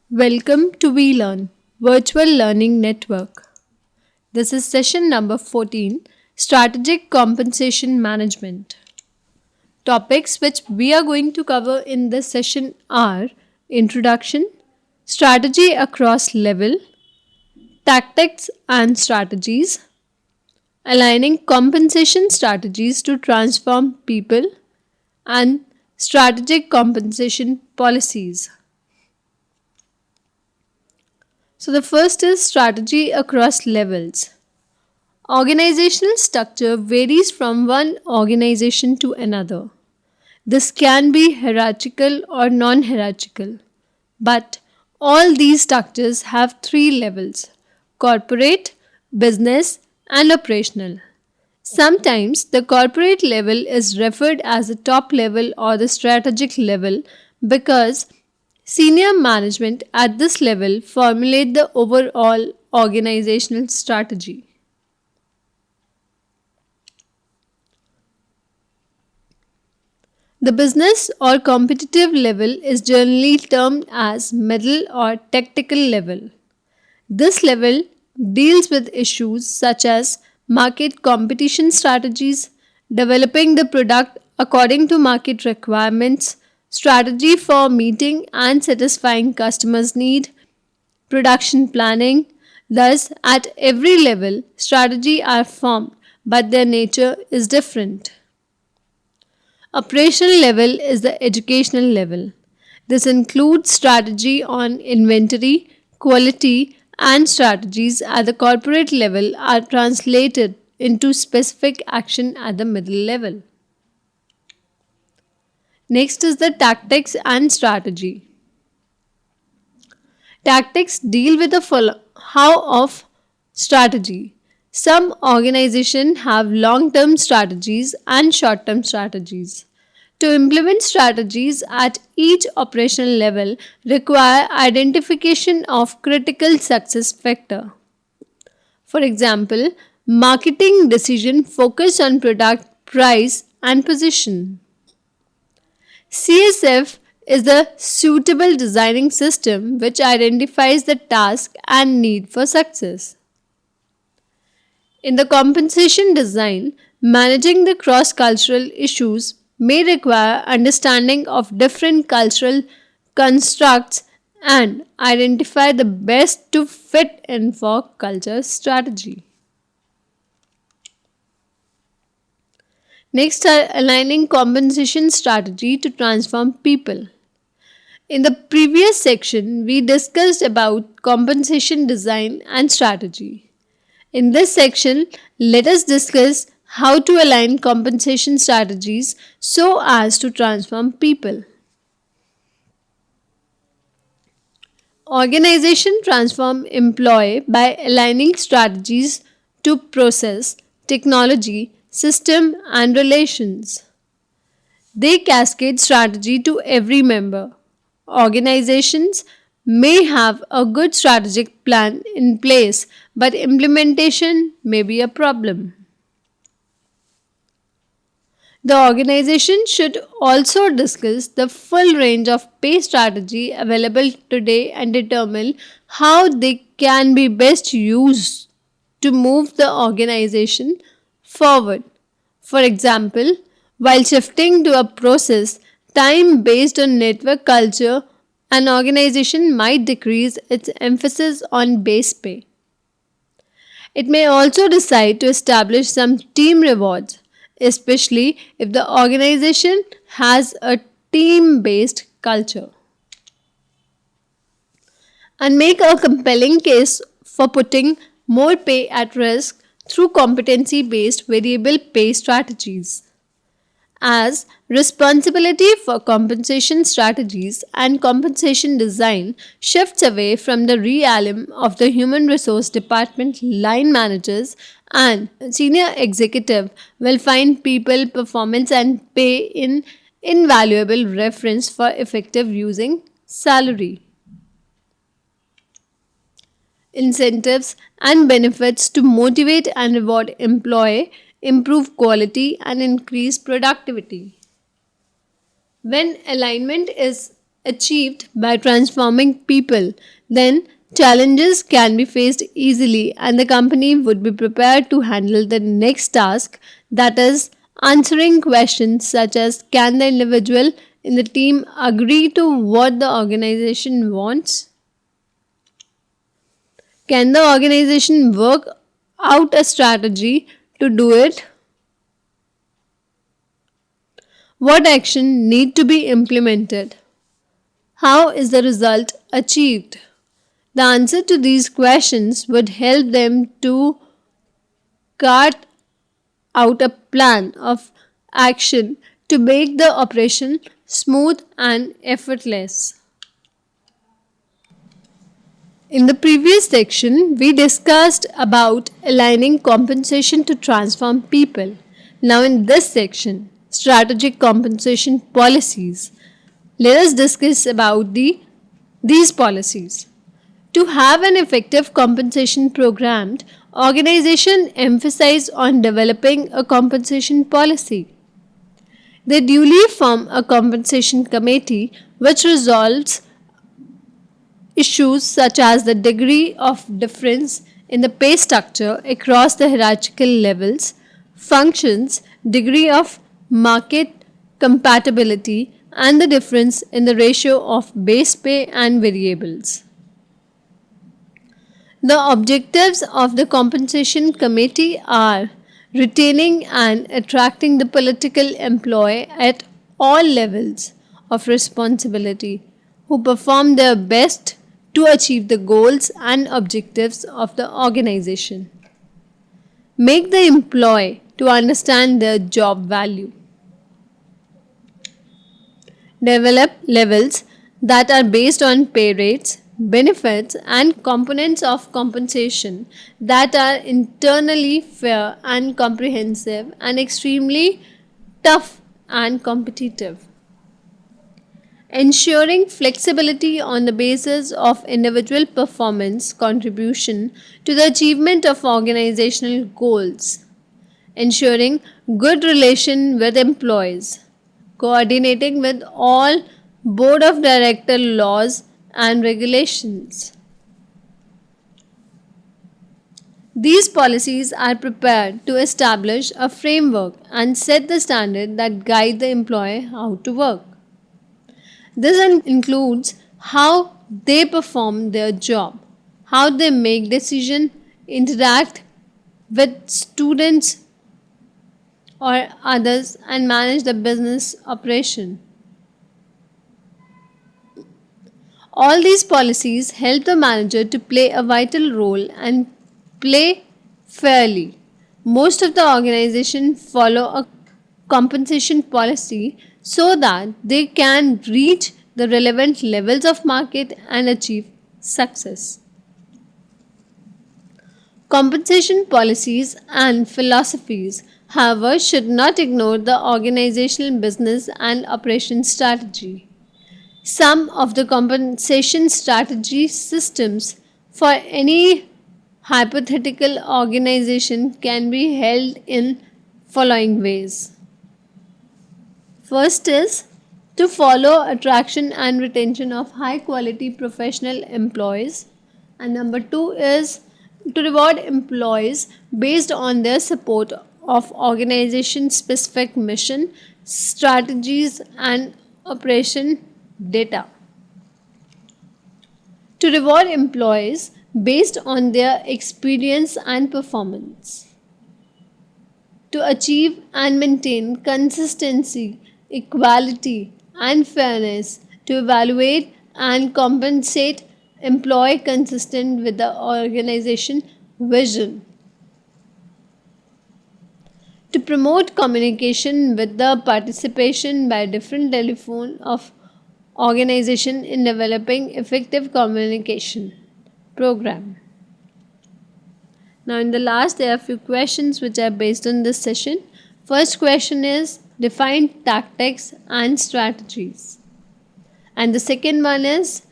Welcome to We Learn Virtual Learning Network. This is session number 14, Strategic Compensation Management. Topics which we are going to cover in this session are Introduction, Strategy across level, Tactics and Strategies, Aligning compensation strategies to transform people, and Strategic compensation policies. So the first is strategy across levels. Organizational structure varies from one organization to another. This can be hierarchical or non-hierarchical, but all these structures have three levels: corporate, business, and operational. Sometimes the corporate level is referred as the top level or the strategic level because senior management at this level formulate the overall organizational strategy. The business or competitive level is generally termed as middle or tactical level. This level deals with issues such as market competition strategies, developing the product according to market requirements, strategy for meeting and satisfying customers' need, production planning. Thus, at every level, strategy are formed, but their nature is different. Operational level is the educational level. This includes strategy on inventory, quality, and strategies at the corporate level are translated into specific action at the middle level. Next is the tactics and strategy. Tactics deal with the how of strategy. Some organizations have long-term strategies and short-term strategies. To implement strategies at each operational level require identification of critical success factor. For example, marketing decision focus on product, price, and position. CSF is the suitable designing system which identifies the task and need for success. In the compensation design, managing the cross-cultural issues may require understanding of different cultural constructs and identify the best to fit in for culture strategy. Next are aligning compensation strategy to transform people. In the previous section, we discussed about compensation design and strategy. In this section, let us discuss how to align compensation strategies so as to transform people. Organization transform employee by aligning strategies to process, technology, system and relations. They cascade strategy to every member. Organizations may have a good strategic plan in place, but implementation may be a problem. The organization should also discuss the full range of pay strategy available today and determine how they can be best used to move the organization forward. For example, while shifting to a process time based on network culture, an organization might decrease its emphasis on base pay. It may also decide to establish some team rewards, especially if the organization has a team based culture, and make a compelling case for putting more pay at risk through competency based variable pay strategies. As responsibility for compensation strategies and compensation design shifts away from the realm of the human resource department, line managers and senior executive will find people performance and pay in invaluable reference for effective using salary, incentives and benefits to motivate and reward employee, improve quality and increase productivity. When alignment is achieved by transforming people, then challenges can be faced easily and the company would be prepared to handle the next task, that is, answering questions such as can the individual in the team agree to what the organization wants? Can the organization work out a strategy to do it? What action need to be implemented? How is the result achieved? The answer to these questions would help them to chart out a plan of action to make the operation smooth and effortless. In the previous section, we discussed about aligning compensation to transform people. Now in this section, strategic compensation policies. Let us discuss about these policies. To have an effective compensation program, organizations emphasize on developing a compensation policy. They duly form a compensation committee which resolves issues such as the degree of difference in the pay structure across the hierarchical levels, functions, degree of market compatibility, and the difference in the ratio of base pay and variables. The objectives of the compensation committee are retaining and attracting the political employee at all levels of responsibility who perform their best to achieve the goals and objectives of the organization. Make the employee to understand their job value. Develop levels that are based on pay rates, benefits, and components of compensation that are internally fair and comprehensive and extremely tough and competitive. Ensuring flexibility on the basis of individual performance contribution to the achievement of organizational goals. Ensuring good relation with employees. Coordinating with all board of director laws and regulations. These policies are prepared to establish a framework and set the standard that guide the employee how to work. This includes how they perform their job, how they make decisions, interact with students or others, and manage the business operation. All these policies help the manager to play a vital role and play fairly. Most of the organizations follow a compensation policy so that they can reach the relevant levels of market and achieve success. Compensation policies and philosophies, however, should not ignore the organizational business and operation strategy. Some of the compensation strategy systems for any hypothetical organization can be held in following ways. First is to follow attraction and retention of high quality professional employees, and number 2 is to reward employees based on their support of organization specific mission, strategies and operation data. To reward employees based on their experience and performance. To achieve and maintain consistency, equality, and fairness, to evaluate and compensate employee consistent with the organization vision. To promote communication with the participation by different telephone of organization in developing effective communication program. Now in the last there are few questions which are based on this session. First question is define tactics and strategies. And the second one is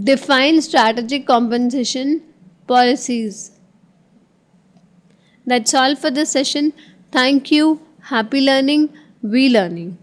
define strategic compensation policies. That's all for this session. Thank you. Happy learning. We learning.